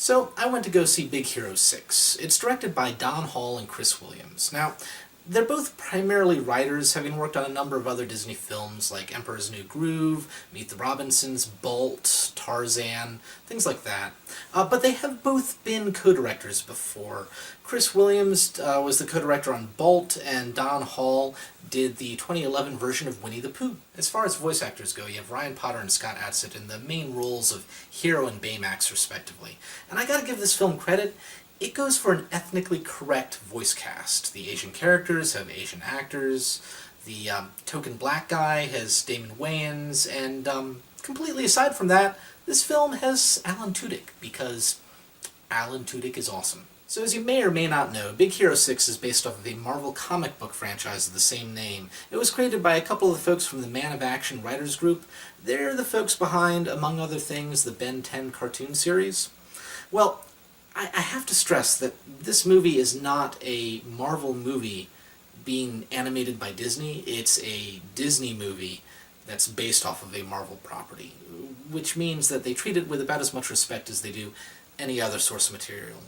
So I went to go see Big Hero 6. It's directed by Don Hall and Chris Williams. Now, they're both primarily writers, having worked on a number of other Disney films like Emperor's New Groove, Meet the Robinsons, Bolt, Tarzan, things like that. But they have both been co-directors before. Chris Williams was the co-director on Bolt, and Don Hall did the 2011 version of Winnie the Pooh. As far as voice actors go, you have Ryan Potter and Scott Adsit in the main roles of Hero and Baymax, respectively. And I gotta give this film credit. It goes for an ethnically correct voice cast. The Asian characters have Asian actors, the token black guy has Damon Wayans, and completely aside from that, this film has Alan Tudyk, because Alan Tudyk is awesome. So as you may or may not know, Big Hero 6 is based off of a Marvel comic book franchise of the same name. It was created by a couple of the folks from the Man of Action writers group. They're the folks behind, among other things, the Ben 10 cartoon series. Well, I have to stress that this movie is not a Marvel movie being animated by Disney. It's a Disney movie that's based off of a Marvel property, which means that they treat it with about as much respect as they do any other source material,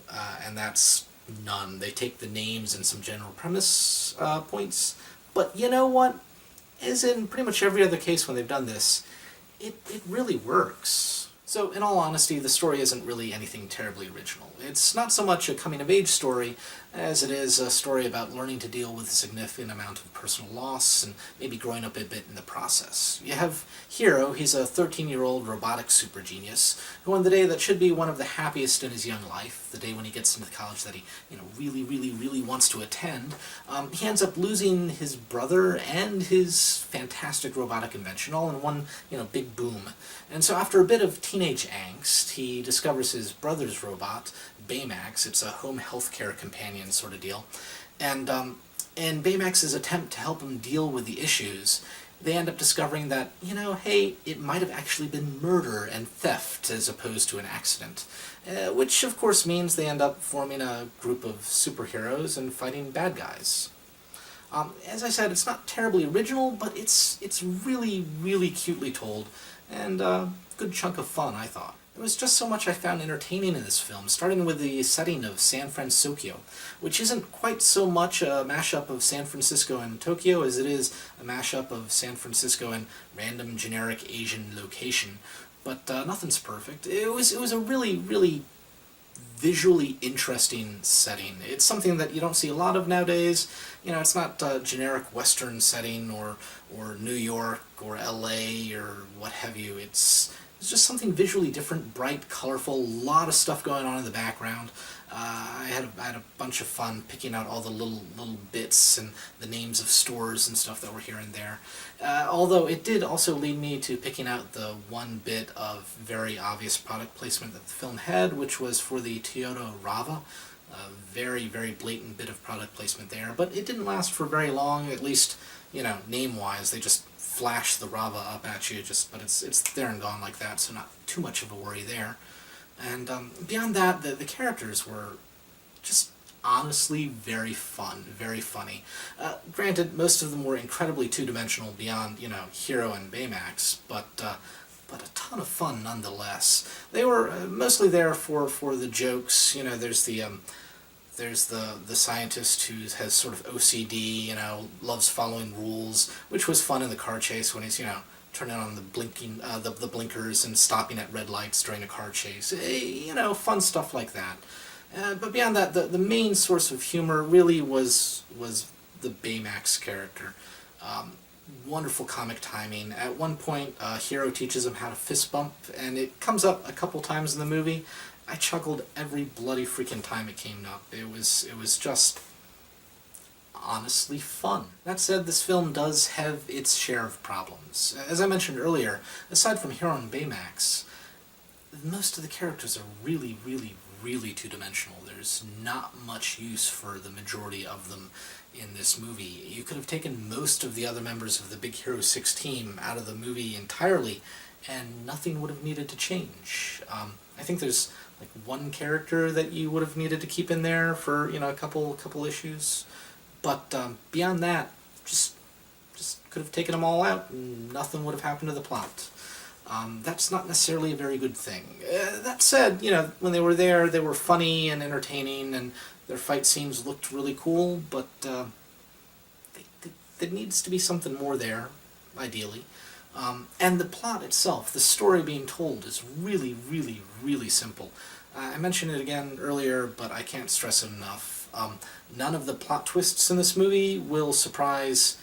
and that's none. They take the names and some general premise points, but you know what? As in pretty much every other case when they've done this, it really works. So, in all honesty, the story isn't really anything terribly original. It's not so much a coming-of-age story as it is a story about learning to deal with a significant amount of personal loss and maybe growing up a bit in the process. You have Hero. He's a 13-year-old robotic super genius who, on the day that should be one of the happiest in his young life, the day when he gets into the college that he really wants to attend, he ends up losing his brother and his fantastic robotic invention all in one big boom. And so after a bit of teenage angst, he discovers his brother's robot, Baymax. It's a home healthcare companion sort of deal. And in Baymax's attempt to help him deal with the issues, they end up discovering that, hey, it might have actually been murder and theft as opposed to an accident. Which, of course, means they end up forming a group of superheroes and fighting bad guys. As I said, it's not terribly original, but it's really cutely told, and a good chunk of fun, I thought. There was just so much I found entertaining in this film, starting with the setting of San Francisco, which isn't quite so much a mashup of San Francisco and Tokyo as it is a mashup of San Francisco and random generic Asian location. But nothing's perfect. It was a really visually interesting setting. It's something that you don't see a lot of nowadays. It's not a generic Western setting or New York or LA or what have you. It's just something visually different, bright, colorful, a lot of stuff going on in the background. I had a bunch of fun picking out all the little bits and the names of stores and stuff that were here and there. Although it did also lead me to picking out the one bit of very obvious product placement that the film had, which was for the Toyota Rava. A very blatant bit of product placement there, but it didn't last for very long, at least, name-wise. They just flash the Rava up at you, but it's there and gone like that, so not too much of a worry there. And beyond that, the characters were just honestly very fun, very funny. Granted, most of them were incredibly two-dimensional beyond, Hero and Baymax, but a ton of fun nonetheless. They were mostly there for the jokes. There's the scientist who has sort of OCD, loves following rules, which was fun in the car chase when he's, turning on the blinkers and stopping at red lights during a car chase. Fun stuff like that. But beyond that, the main source of humor really was the Baymax character. Wonderful comic timing. At one point, Hero teaches him how to fist bump, and it comes up a couple times in the movie. I chuckled every bloody freaking time it came up. It was just honestly fun. That said, this film does have its share of problems. As I mentioned earlier, aside from Hero and Baymax, most of the characters are really two-dimensional. There's not much use for the majority of them in this movie. You could have taken most of the other members of the Big Hero 6 team out of the movie entirely, and nothing would have needed to change. I think there's like one character that you would have needed to keep in there for a couple issues, but beyond that, just could have taken them all out and nothing would have happened to the plot. That's not necessarily a very good thing. That said, when they were there, they were funny and entertaining, and their fight scenes looked really cool, but there needs to be something more there, ideally. And the plot itself, the story being told, is really, really, really simple. I mentioned it again earlier, but I can't stress it enough. None of the plot twists in this movie will surprise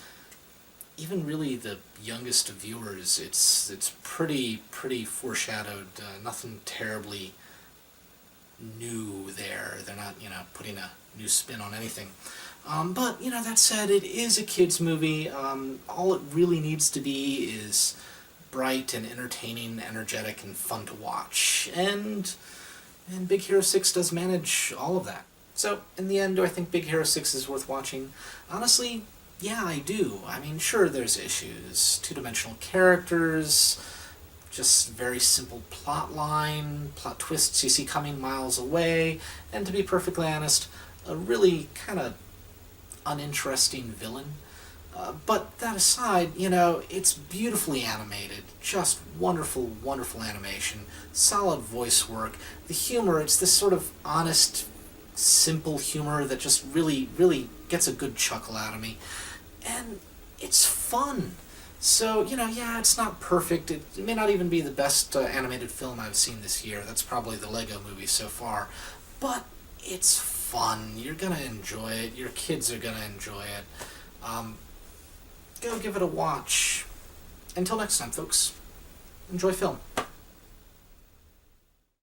even really the youngest of viewers. It's pretty foreshadowed. Nothing terribly new there. They're not putting a new spin on anything. But that said, it is a kids movie. All it really needs to be is bright and entertaining, energetic, and fun to watch. And Big Hero 6 does manage all of that. So, in the end, do I think Big Hero 6 is worth watching? Honestly, yeah, I do. I mean, sure, there's issues. Two-dimensional characters, just very simple plot line, plot twists you see coming miles away, and to be perfectly honest, a really kind of uninteresting villain. But that aside, it's beautifully animated, just wonderful, wonderful animation, solid voice work. The humor, it's this sort of honest, simple humor that just really, really gets a good chuckle out of me. And it's fun. So, yeah, it's not perfect. It may not even be the best animated film I've seen this year. That's probably the Lego Movie so far. But it's fun. You're going to enjoy it. Your kids are going to enjoy it. Go give it a watch. Until next time, folks, enjoy film.